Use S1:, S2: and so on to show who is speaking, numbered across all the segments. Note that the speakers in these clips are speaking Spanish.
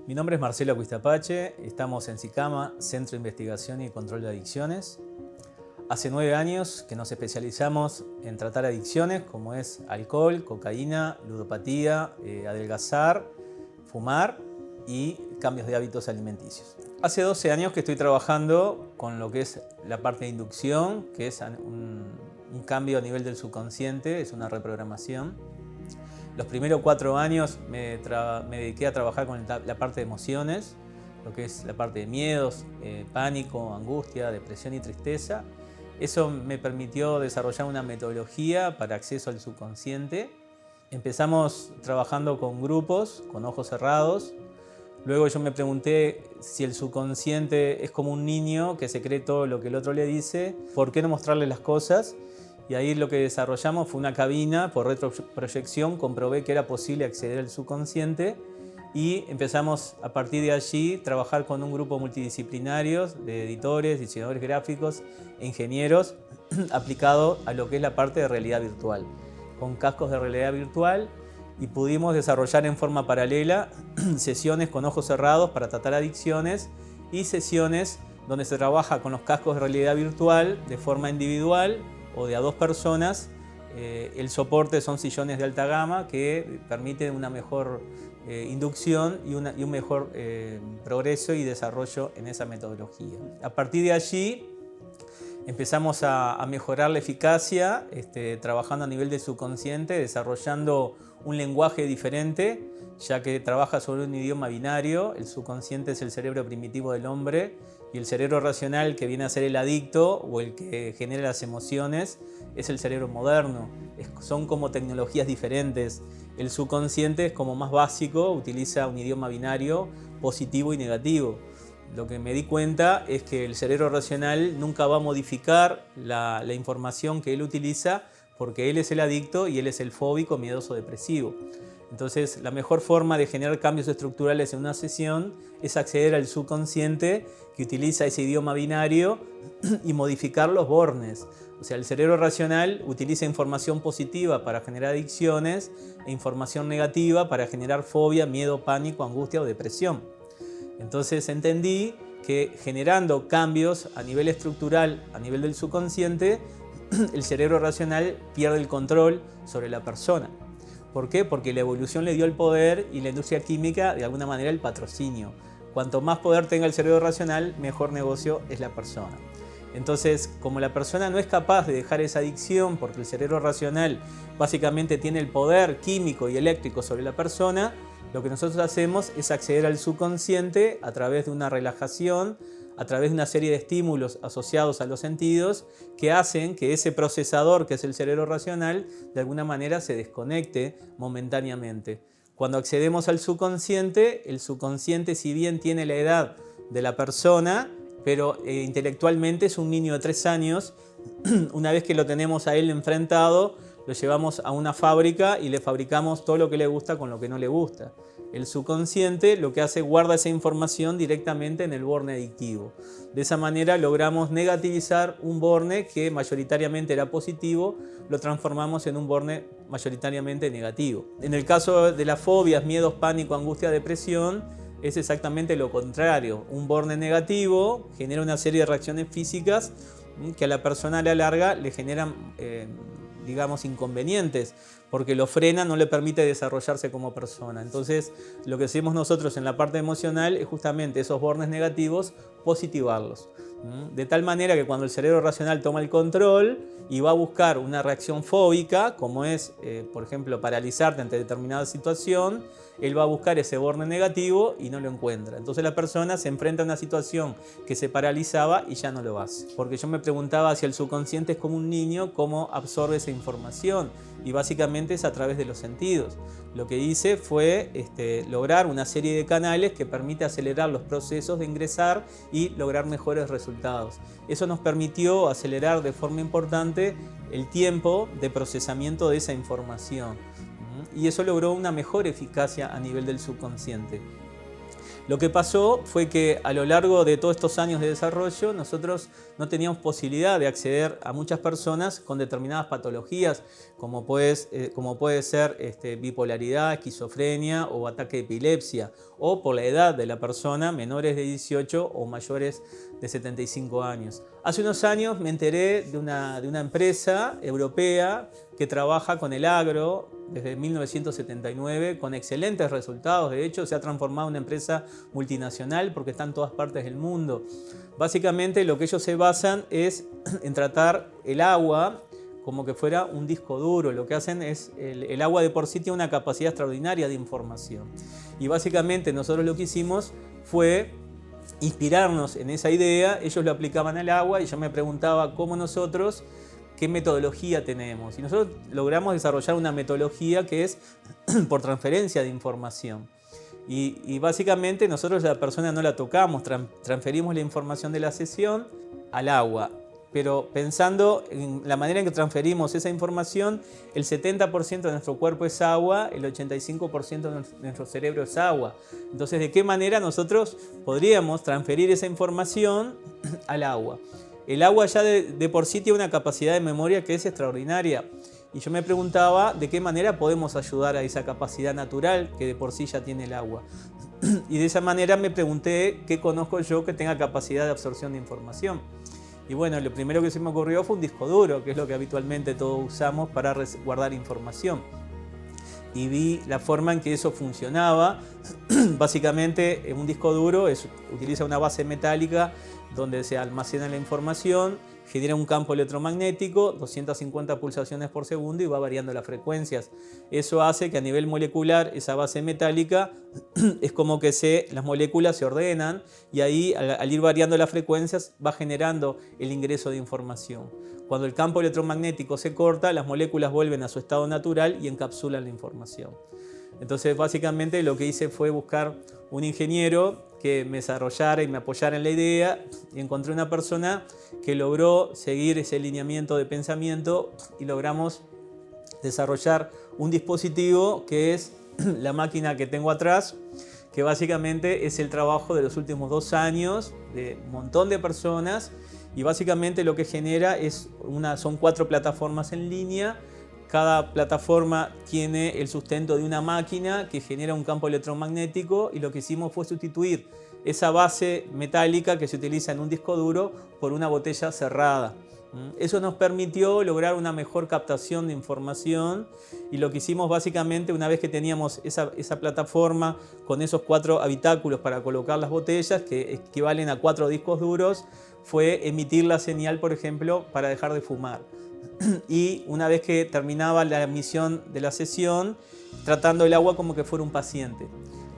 S1: Mi nombre es Marcelo Cuistapache, estamos en SICAMA, Centro de Investigación y Control de Adicciones. Hace 9 años que nos especializamos en tratar adicciones como es alcohol, cocaína, ludopatía, adelgazar, fumar y cambios de hábitos alimenticios. Hace 12 años que estoy trabajando con lo que es la parte de inducción, que es un cambio a nivel del subconsciente, es una reprogramación. Los primeros 4 años me dediqué a trabajar con la parte de emociones, lo que es la parte de miedos, pánico, angustia, depresión y tristeza. Eso me permitió desarrollar una metodología para acceso al subconsciente. Empezamos trabajando con grupos, con ojos cerrados. Luego yo me pregunté si el subconsciente es como un niño que se cree todo lo que el otro le dice, ¿por qué no mostrarle las cosas? Y ahí lo que desarrollamos fue una cabina por retroproyección, comprobé que era posible acceder al subconsciente y empezamos a partir de allí trabajar con un grupo multidisciplinario de editores, diseñadores gráficos e ingenieros aplicado a lo que es la parte de realidad virtual, con cascos de realidad virtual, y pudimos desarrollar en forma paralela sesiones con ojos cerrados para tratar adicciones y sesiones donde se trabaja con los cascos de realidad virtual de forma individual o de a 2 personas. El soporte son sillones de alta gama que permiten una mejor inducción y un mejor progreso y desarrollo en esa metodología. A partir de allí empezamos a mejorar la eficacia, trabajando a nivel de subconsciente, desarrollando un lenguaje diferente, ya que trabaja sobre un idioma binario. El subconsciente es el cerebro primitivo del hombre y el cerebro racional, que viene a ser el adicto o el que genera las emociones, es el cerebro moderno. Son como tecnologías diferentes. El subconsciente es como más básico, utiliza un idioma binario positivo y negativo. Lo que me di cuenta es que el cerebro racional nunca va a modificar la información que él utiliza, porque él es el adicto y él es el fóbico, miedoso, depresivo. Entonces, la mejor forma de generar cambios estructurales en una sesión es acceder al subconsciente, que utiliza ese idioma binario, y modificar los bornes. O sea, el cerebro racional utiliza información positiva para generar adicciones e información negativa para generar fobia, miedo, pánico, angustia o depresión. Entonces entendí que generando cambios a nivel estructural, a nivel del subconsciente, el cerebro racional pierde el control sobre la persona. ¿Por qué? Porque la evolución le dio el poder y la industria química, de alguna manera, el patrocinio. Cuanto más poder tenga el cerebro racional, mejor negocio es la persona. Entonces, como la persona no es capaz de dejar esa adicción, porque el cerebro racional básicamente tiene el poder químico y eléctrico sobre la persona, lo que nosotros hacemos es acceder al subconsciente a través de una relajación, a través de una serie de estímulos asociados a los sentidos que hacen que ese procesador, que es el cerebro racional, de alguna manera se desconecte momentáneamente. Cuando accedemos al subconsciente, el subconsciente, si bien tiene la edad de la persona, pero intelectualmente es un niño de 3 años, una vez que lo tenemos a él enfrentado, lo llevamos a una fábrica y le fabricamos todo lo que le gusta con lo que no le gusta. El subconsciente lo que hace es guarda esa información directamente en el borne adictivo. De esa manera logramos negativizar un borne que mayoritariamente era positivo, lo transformamos en un borne mayoritariamente negativo. En el caso de las fobias, miedos, pánico, angustia, depresión, es exactamente lo contrario. Un borne negativo genera una serie de reacciones físicas que a la persona a la larga le generan digamos, inconvenientes, porque lo frena, no le permite desarrollarse como persona. Entonces, lo que hacemos nosotros en la parte emocional es justamente esos bornes negativos, positivarlos. De tal manera que cuando el cerebro racional toma el control y va a buscar una reacción fóbica, como es, por ejemplo, paralizarte ante determinada situación, él va a buscar ese borne negativo y no lo encuentra. Entonces la persona se enfrenta a una situación que se paralizaba y ya no lo hace. Porque yo me preguntaba si el subconsciente es como un niño, cómo absorbe esa información. Y básicamente es a través de los sentidos. Lo que hice fue lograr una serie de canales que permite acelerar los procesos de ingresar y lograr mejores resultados. Eso nos permitió acelerar de forma importante el tiempo de procesamiento de esa información. Y eso logró una mejor eficacia a nivel del subconsciente. Lo que pasó fue que a lo largo de todos estos años de desarrollo nosotros no teníamos posibilidad de acceder a muchas personas con determinadas patologías, como puede ser bipolaridad, esquizofrenia o ataque de epilepsia, o por la edad de la persona, menores de 18 o mayores de 75 años. Hace unos años me enteré de una empresa europea que trabaja con el agro desde 1979 con excelentes resultados. De hecho, se ha transformado en una empresa multinacional porque está en todas partes del mundo. Básicamente lo que ellos se basan es en tratar el agua como que fuera un disco duro. Lo que hacen es, el agua de por sí tiene una capacidad extraordinaria de información. Y básicamente nosotros lo que hicimos fue inspirarnos en esa idea. Ellos lo aplicaban al agua y yo me preguntaba cómo nosotros, qué metodología tenemos. Y nosotros logramos desarrollar una metodología que es por transferencia de información. Y básicamente nosotros a la persona no la tocamos, transferimos la información de la sesión al agua. Pero pensando en la manera en que transferimos esa información, el 70% de nuestro cuerpo es agua, el 85% de nuestro cerebro es agua. Entonces, ¿de qué manera nosotros podríamos transferir esa información al agua? El agua ya de por sí tiene una capacidad de memoria que es extraordinaria. Y yo me preguntaba de qué manera podemos ayudar a esa capacidad natural que de por sí ya tiene el agua. Y de esa manera me pregunté qué conozco yo que tenga capacidad de absorción de información. Y bueno, lo primero que se me ocurrió fue un disco duro, que es lo que habitualmente todos usamos para guardar información. Y vi la forma en que eso funcionaba. Básicamente, un disco duro utiliza una base metálica donde se almacena la información, genera un campo electromagnético, 250 pulsaciones por segundo, y va variando las frecuencias. Eso hace que a nivel molecular esa base metálica es como que las moléculas se ordenan, y ahí al ir variando las frecuencias va generando el ingreso de información. Cuando el campo electromagnético se corta, las moléculas vuelven a su estado natural y encapsulan la información. Entonces, básicamente lo que hice fue buscar un ingeniero que me desarrollara y me apoyara en la idea, y encontré una persona que logró seguir ese lineamiento de pensamiento y logramos desarrollar un dispositivo que es la máquina que tengo atrás, que básicamente es el trabajo de los últimos 2 años de un montón de personas, y básicamente lo que genera son 4 plataformas en línea. Cada plataforma tiene el sustento de una máquina que genera un campo electromagnético, y lo que hicimos fue sustituir esa base metálica que se utiliza en un disco duro por una botella cerrada. Eso nos permitió lograr una mejor captación de información, y lo que hicimos básicamente, una vez que teníamos esa plataforma con esos 4 habitáculos para colocar las botellas, que equivalen a 4 discos duros, fue emitir la señal, por ejemplo, para dejar de fumar. Y una vez que terminaba la emisión de la sesión, tratando el agua como que fuera un paciente.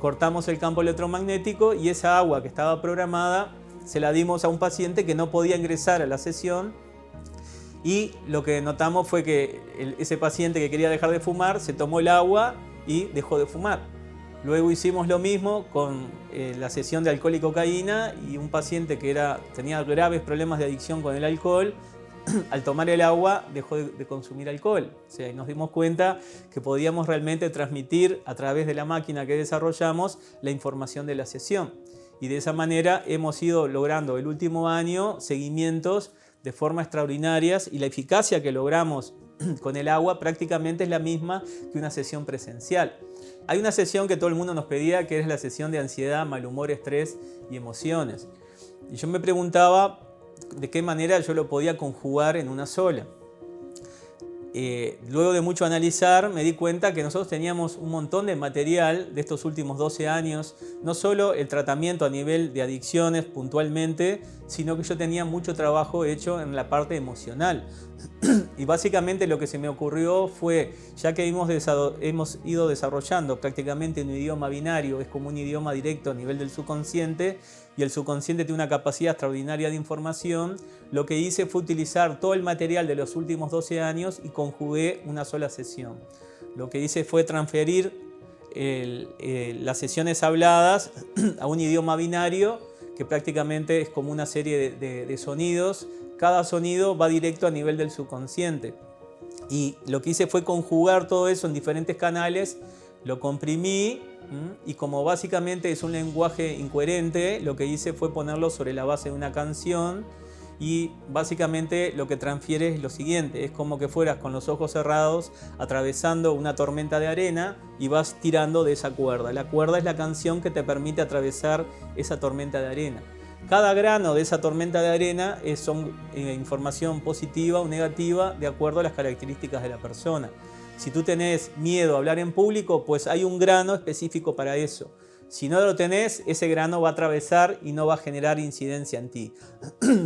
S1: Cortamos el campo electromagnético y esa agua que estaba programada se la dimos a un paciente que no podía ingresar a la sesión, y lo que notamos fue que ese paciente que quería dejar de fumar se tomó el agua y dejó de fumar. Luego hicimos lo mismo con la sesión de alcohol y cocaína, y un paciente que tenía graves problemas de adicción con el alcohol, al tomar el agua dejó de consumir alcohol. O sea, nos dimos cuenta que podíamos realmente transmitir a través de la máquina que desarrollamos la información de la sesión. Y de esa manera hemos ido logrando el último año seguimientos de forma extraordinarias, y la eficacia que logramos con el agua prácticamente es la misma que una sesión presencial. Hay una sesión que todo el mundo nos pedía, que es la sesión de ansiedad, mal humor, estrés y emociones. Y yo me preguntaba de qué manera yo lo podía conjugar en una sola. Luego de mucho analizar, me di cuenta que nosotros teníamos un montón de material de estos últimos 12 años, no solo el tratamiento a nivel de adicciones puntualmente, sino que yo tenía mucho trabajo hecho en la parte emocional. Y básicamente lo que se me ocurrió fue, ya que hemos ido desarrollando prácticamente un idioma binario, es como un idioma directo a nivel del subconsciente, y el subconsciente tiene una capacidad extraordinaria de información, lo que hice fue utilizar todo el material de los últimos 12 años y conjugué una sola sesión. Lo que hice fue transferir las sesiones habladas a un idioma binario, que prácticamente es como una serie de sonidos. Cada sonido va directo a nivel del subconsciente. Y lo que hice fue conjugar todo eso en diferentes canales, lo comprimí Y como básicamente es un lenguaje incoherente, lo que hice fue ponerlo sobre la base de una canción y básicamente lo que transfiere es lo siguiente, es como que fueras con los ojos cerrados atravesando una tormenta de arena y vas tirando de esa cuerda. La cuerda es la canción que te permite atravesar esa tormenta de arena. Cada grano de esa tormenta de arena son información positiva o negativa de acuerdo a las características de la persona. Si tú tenés miedo a hablar en público, pues hay un grano específico para eso. Si no lo tenés, ese grano va a atravesar y no va a generar incidencia en ti.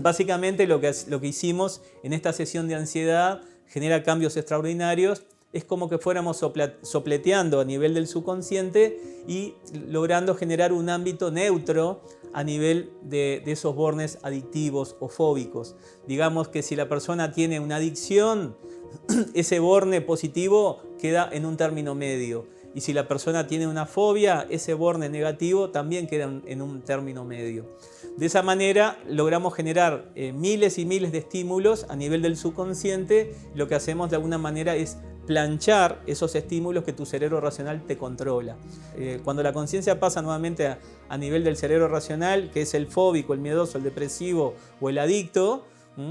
S1: Básicamente lo que hicimos en esta sesión de ansiedad genera cambios extraordinarios. Es como que fuéramos sopleteando a nivel del subconsciente y logrando generar un ámbito neutro a nivel de esos bornes adictivos o fóbicos. Digamos que si la persona tiene una adicción, ese borne positivo queda en un término medio. Y si la persona tiene una fobia, ese borne negativo también queda en un término medio. De esa manera logramos generar miles y miles de estímulos a nivel del subconsciente. Lo que hacemos de alguna manera es planchar esos estímulos que tu cerebro racional te controla. Cuando la conciencia pasa nuevamente a nivel del cerebro racional, que es el fóbico, el miedoso, el depresivo o el adicto,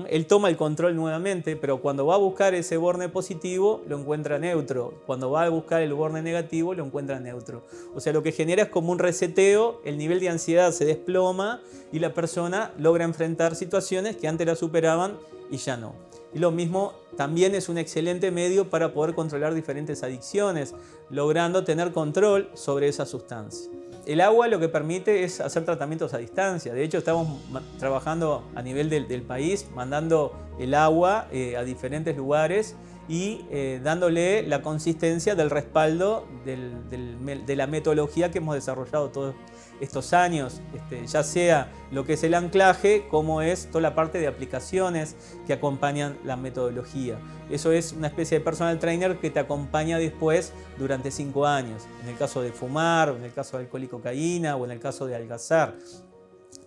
S1: él toma el control nuevamente, pero cuando va a buscar ese borne positivo lo encuentra neutro. Cuando va a buscar el borne negativo lo encuentra neutro. O sea, lo que genera es como un reseteo, el nivel de ansiedad se desploma y la persona logra enfrentar situaciones que antes la superaban y ya no. Y lo mismo también es un excelente medio para poder controlar diferentes adicciones, logrando tener control sobre esa sustancia. El agua lo que permite es hacer tratamientos a distancia. De hecho, estamos trabajando a nivel del país, mandando el agua a diferentes lugares y dándole la consistencia del respaldo de la metodología que hemos desarrollado todos estos años, ya sea lo que es el anclaje, como es toda la parte de aplicaciones que acompañan la metodología. Eso es una especie de personal trainer que te acompaña después durante 5 años, en el caso de fumar, en el caso de alcohol y cocaína o en el caso de adelgazar.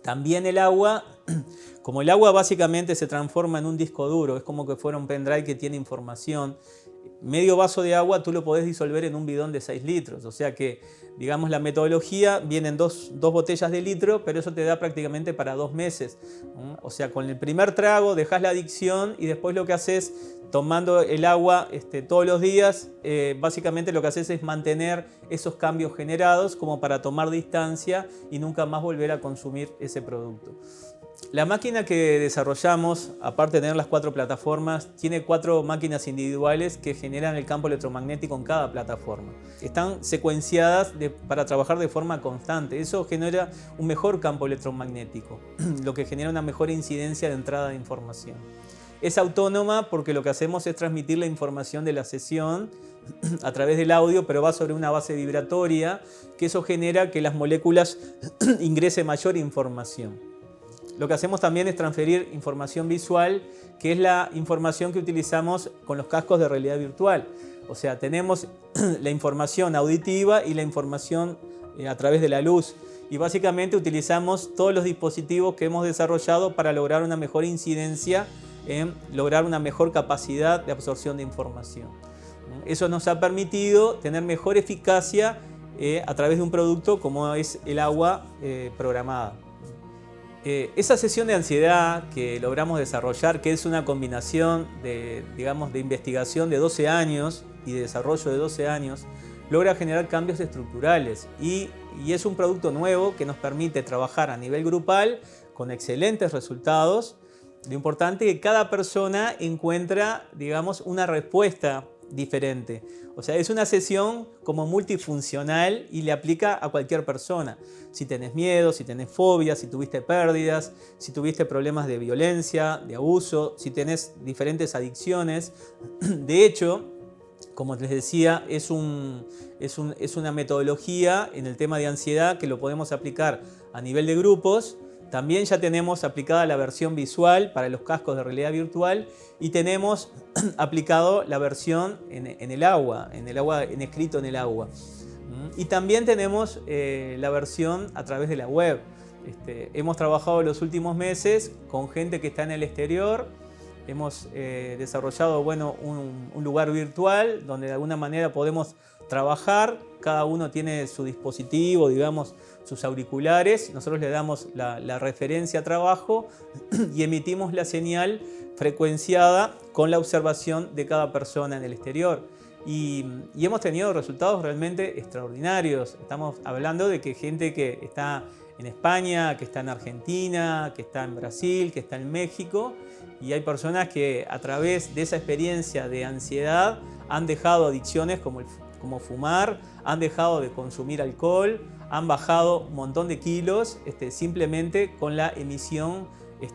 S1: También el agua, como el agua básicamente se transforma en un disco duro, es como que fuera un pendrive que tiene información. Medio vaso de agua tú lo podés disolver en un bidón de 6 litros, o sea que, digamos, la metodología vienen dos botellas de litro, pero eso te da prácticamente para 2 meses. O sea, con el primer trago dejas la adicción y después lo que haces, tomando el agua todos los días, básicamente lo que haces es mantener esos cambios generados como para tomar distancia y nunca más volver a consumir ese producto. La máquina que desarrollamos, aparte de tener las 4 plataformas, tiene 4 máquinas individuales que generan el campo electromagnético en cada plataforma. Están secuenciadas para trabajar de forma constante. Eso genera un mejor campo electromagnético, lo que genera una mejor incidencia de entrada de información. Es autónoma porque lo que hacemos es transmitir la información de la sesión a través del audio, pero va sobre una base vibratoria, que eso genera que las moléculas ingresen mayor información. Lo que hacemos también es transferir información visual, que es la información que utilizamos con los cascos de realidad virtual. O sea, tenemos la información auditiva y la información a través de la luz. Y básicamente utilizamos todos los dispositivos que hemos desarrollado para lograr una mejor incidencia, lograr una mejor capacidad de absorción de información. Eso nos ha permitido tener mejor eficacia a través de un producto como es el agua programada. Esa sesión de ansiedad que logramos desarrollar, que es una combinación de investigación de 12 años y de desarrollo de 12 años, logra generar cambios estructurales y es un producto nuevo que nos permite trabajar a nivel grupal con excelentes resultados. Lo importante es que cada persona encuentra, una respuesta diferente. O sea, es una sesión como multifuncional y le aplica a cualquier persona. Si tenés miedo, si tenés fobias, si tuviste pérdidas, si tuviste problemas de violencia, de abuso, si tenés diferentes adicciones. De hecho, como les decía, es una metodología en el tema de ansiedad que lo podemos aplicar a nivel de grupos. También ya tenemos aplicada la versión visual para los cascos de realidad virtual y tenemos aplicado la versión en el agua, en escrito en el agua. Y también tenemos la versión a través de la web. Hemos trabajado los últimos meses con gente que está en el exterior. Hemos desarrollado un lugar virtual donde de alguna manera podemos trabajar, cada uno tiene su dispositivo, digamos, sus auriculares, nosotros le damos la referencia a trabajo y emitimos la señal frecuenciada con la observación de cada persona en el exterior. Y hemos tenido resultados realmente extraordinarios. Estamos hablando de que gente que está en España, que está en Argentina, que está en Brasil, que está en México, y hay personas que a través de esa experiencia de ansiedad han dejado adicciones como fumar, han dejado de consumir alcohol, han bajado un montón de kilos simplemente con la emisión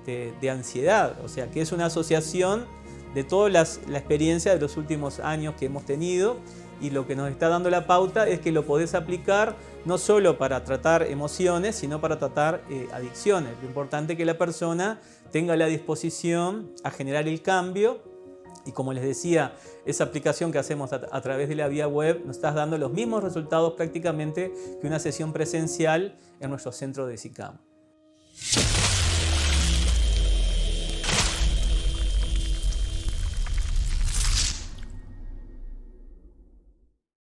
S1: de ansiedad. O sea que es una asociación de toda la experiencia de los últimos años que hemos tenido, y lo que nos está dando la pauta es que lo podés aplicar no solo para tratar emociones, sino para tratar adicciones. Lo importante es que la persona tenga la disposición a generar el cambio, y como les decía, esa aplicación que hacemos a través de la vía web nos está dando los mismos resultados prácticamente que una sesión presencial en nuestro centro de SICAM.